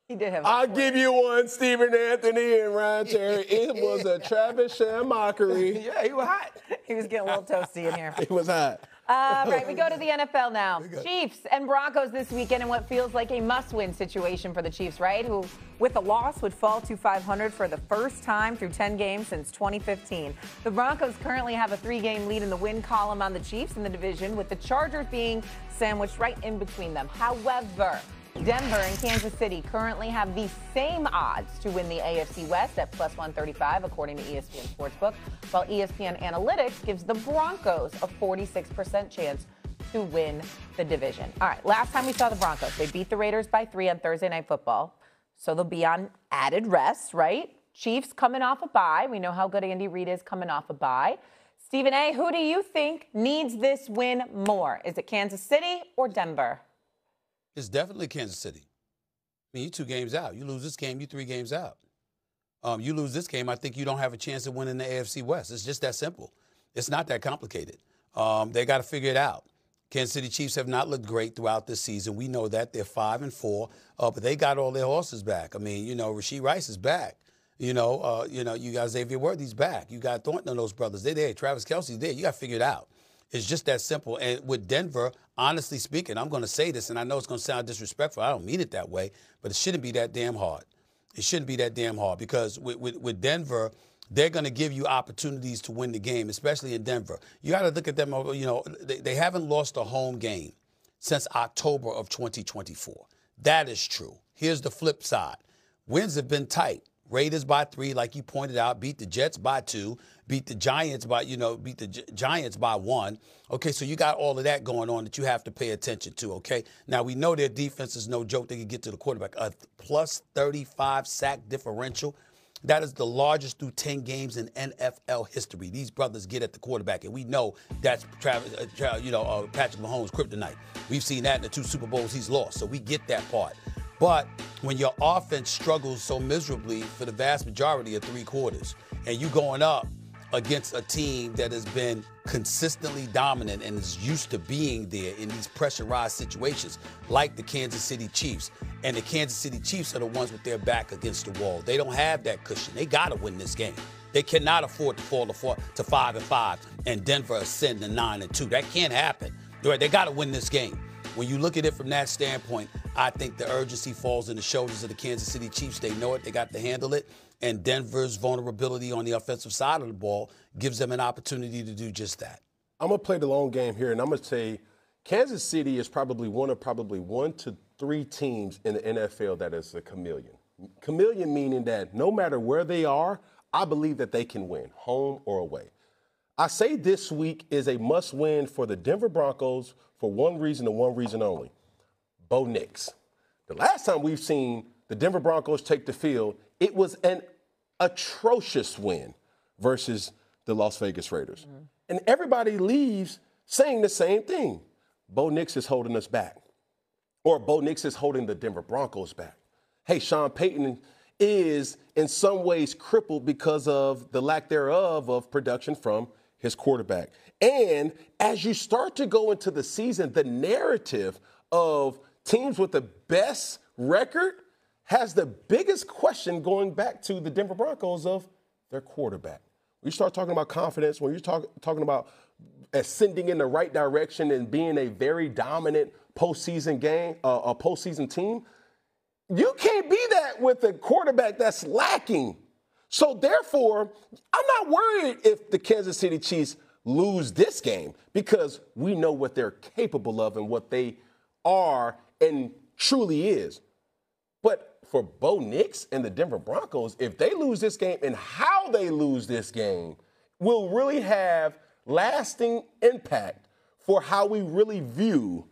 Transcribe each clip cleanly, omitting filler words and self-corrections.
He did have. I'll give you one, Stephen Anthony and Ryan Terry. It was a Travis Sham mockery. Yeah, he was hot. He was getting a little toasty in here. It was hot. Right, we go to the NFL now. Chiefs and Broncos this weekend in what feels like a must-win situation for the Chiefs, right? Who, with a loss, would fall to 500 for the first time through 10 games since 2015. The Broncos currently have a 3-game lead in the win column on the Chiefs in the division, with the Chargers being sandwiched right in between them. However, Denver and Kansas City currently have the same odds to win the AFC West at plus 135, according to ESPN Sportsbook, while ESPN Analytics gives the Broncos a 46% chance to win the division. All right, last time we saw the Broncos, they beat the Raiders by 3 on Thursday Night Football, so they'll be on added rest, right? Chiefs coming off a bye. We know how good Andy Reid is coming off a bye. Stephen A., who do you think needs this win more? Is it Kansas City or Denver? It's definitely Kansas City. I mean, you're 2 games out. You lose this game, you're 3 games out. You lose this game, I think you don't have a chance of winning the AFC West. It's just that simple. It's not that complicated. They got to figure it out. Kansas City Chiefs have not looked great throughout this season. We know that. They're 5-4, but they got all their horses back. I mean, Rashee Rice is back. You got Xavier Worthy's back. You got Thornton and those brothers. They're there. Travis Kelce's there. You got to figure it out. It's just that simple. And with Denver, honestly speaking, I'm going to say this, and I know it's going to sound disrespectful. I don't mean it that way, but it shouldn't be that damn hard. It shouldn't be that damn hard because with Denver, they're going to give you opportunities to win the game, especially in Denver. You got to look at them, they haven't lost a home game since October of 2024. That is true. Here's the flip side. Wins have been tight. Raiders by 3, like you pointed out, beat the Jets by 2, beat the Giants by, Giants by 1. Okay, so you got all of that going on that you have to pay attention to, okay? Now, we know their defense is no joke. They can get to the quarterback. A plus 35 sack differential. That is the largest through 10 games in NFL history. These brothers get at the quarterback, and we know that's Patrick Mahomes' kryptonite. We've seen that in the 2 Super Bowls he's lost, so we get that part. But when your offense struggles so miserably for the vast majority of 3 quarters, and you going up against a team that has been consistently dominant and is used to being there in these pressurized situations, like the Kansas City Chiefs, and the Kansas City Chiefs are the ones with their back against the wall. They don't have that cushion. They got to win this game. They cannot afford to fall to 5-5 and Denver ascend to 9-2. That can't happen. They got to win this game. When you look at it from that standpoint, I think the urgency falls on the shoulders of the Kansas City Chiefs. They know it. They got to handle it. And Denver's vulnerability on the offensive side of the ball gives them an opportunity to do just that. I'm going to play the long game here, and I'm going to say Kansas City is probably one of 1 to 3 teams in the NFL that is a chameleon. Chameleon meaning that no matter where they are, I believe that they can win, home or away. I say this week is a must-win for the Denver Broncos for one reason and one reason only. Bo Nix. The last time we've seen the Denver Broncos take the field, it was an atrocious win versus the Las Vegas Raiders. Mm-hmm. And everybody leaves saying the same thing. Bo Nix is holding us back. Or Bo Nix is holding the Denver Broncos back. Hey, Sean Payton is in some ways crippled because of the lack thereof of production from his quarterback. And as you start to go into the season, the narrative of teams with the best record has the biggest question going back to the Denver Broncos of their quarterback. When you start talking about confidence, when you're talking about ascending in the right direction and being a very dominant postseason team, you can't be that with a quarterback that's lacking. So therefore, I'm not worried if the Kansas City Chiefs lose this game because we know what they're capable of and what they are and truly is. But for Bo Nix and the Denver Broncos, if they lose this game and how they lose this game will really have lasting impact for how we really view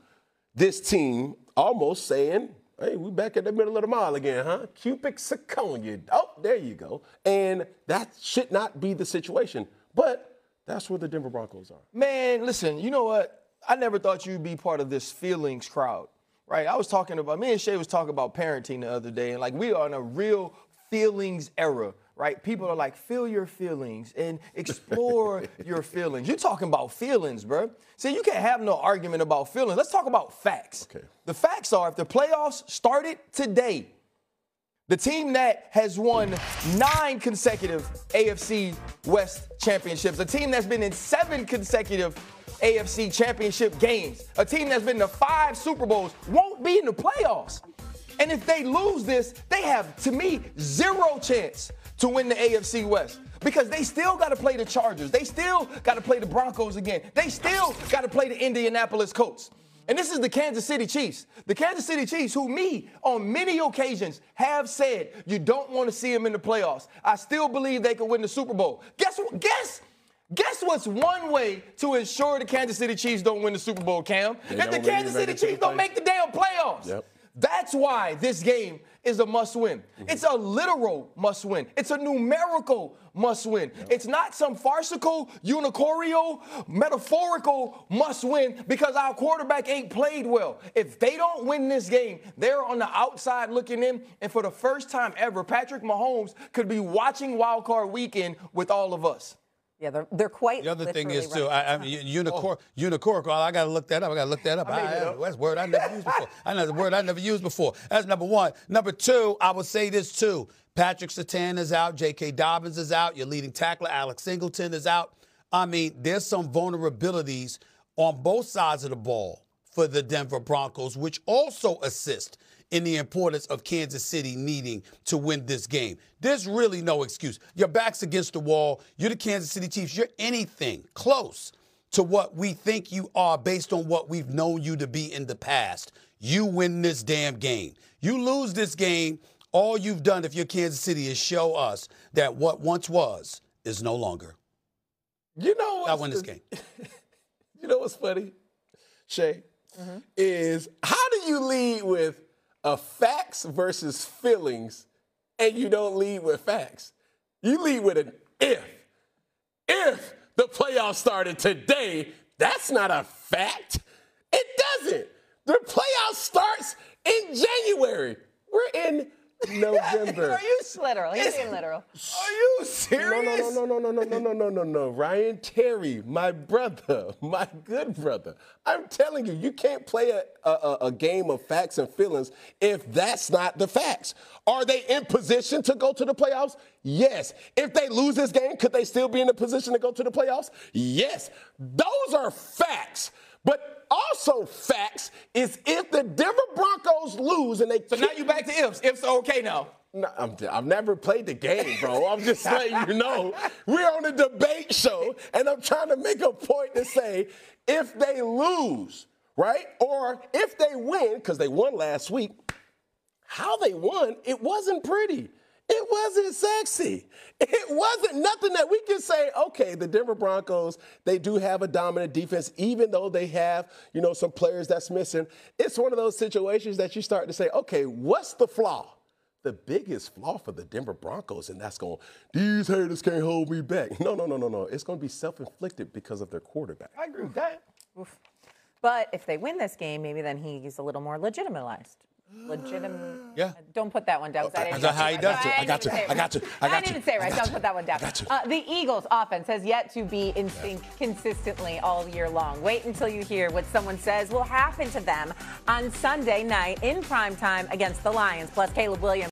this team, almost saying, hey, we back at the middle of the mile again, huh? Cupic Zirconia. Oh, there you go. And that should not be the situation. But that's where the Denver Broncos are. Man, listen, you know what? I never thought you'd be part of this feelings crowd, right? Me and Shay was talking about parenting the other day, and like we are in a real feelings era, right? People are like, feel your feelings and explore your feelings. You're talking about feelings, bro. See, you can't have no argument about feelings. Let's talk about facts. Okay. The facts are if the playoffs started today, The team that has won 9 consecutive AFC West championships, a team that's been in 7 consecutive AFC championship games, a team that's been to 5 Super Bowls, won't be in the playoffs. And if they lose this, they have, to me, 0 chance to win the AFC West. Because they still got to play the Chargers. They still got to play the Broncos again. They still got to play the Indianapolis Colts. And this is the Kansas City Chiefs. The Kansas City Chiefs, who me, on many occasions, have said you don't want to see them in the playoffs. I still believe they can win the Super Bowl. Guess what's one way to ensure the Kansas City Chiefs don't win the Super Bowl, Cam? If the Kansas City Chiefs don't make the damn playoffs. Yep. That's why this game is a must-win. It's a literal must-win. It's a numerical must-win. It's not some farcical, unicornial, metaphorical must-win because our quarterback ain't played well. If they don't win this game, they're on the outside looking in, and for the first time ever, Patrick Mahomes could be watching Wild Card Weekend with all of us. Yeah, they're quite. The other thing is, too, right. unicornical, I got to look that up. That's a word I never used before. That's a word I never used before. That's number one. Number two, I would say this, too. Patrick Surtain is out. J.K. Dobbins is out. Your leading tackler, Alex Singleton, is out. I mean, there's some vulnerabilities on both sides of the ball for the Denver Broncos, which also assist in the importance of Kansas City needing to win this game. There's really no excuse. Your back's against the wall. You're the Kansas City Chiefs. You're anything close to what we think you are based on what we've known you to be in the past. You win this damn game. You lose this game, all you've done if you're Kansas City is show us that what once was is no longer. You know I win this game. You know what's funny, Shay, is how do you lead with facts versus feelings, and you don't lead with facts? You lead with an if. If the playoffs started today, that's not a fact. It doesn't. The playoffs starts in January. We're in November. Are you literal? He's being literal. Are you serious? No. Ryan Terry, my brother, my good brother. I'm telling you, you can't play a game of facts and feelings if that's not the facts. Are they in position to go to the playoffs? Yes. If they lose this game, could they still be in a position to go to the playoffs? Yes. Those are facts. But also facts is if the Denver Broncos lose and they So now you back to ifs. Ifs are okay now. No, I've never played the game, bro. I'm just letting you know. We're on a debate show, and I'm trying to make a point to say if they lose, right, or if they win, because they won last week, how they won, it wasn't pretty. It wasn't sexy. It wasn't nothing that we can say, okay, the Denver Broncos, they do have a dominant defense, even though they have, some players that's missing. It's one of those situations that you start to say, okay, what's the flaw? The biggest flaw for the Denver Broncos, and that's these haters can't hold me back. No. It's going to be self-inflicted because of their quarterback. I agree with that. Oof. But if they win this game, maybe then he's a little more legitimized. Yeah. Don't put that one down. That's how he does it. I got you. I didn't say it right. Don't put that one down. The Eagles' offense has yet to be in sync consistently all year long. Wait until you hear what someone says will happen to them on Sunday night in primetime against the Lions. Plus, Caleb Williams.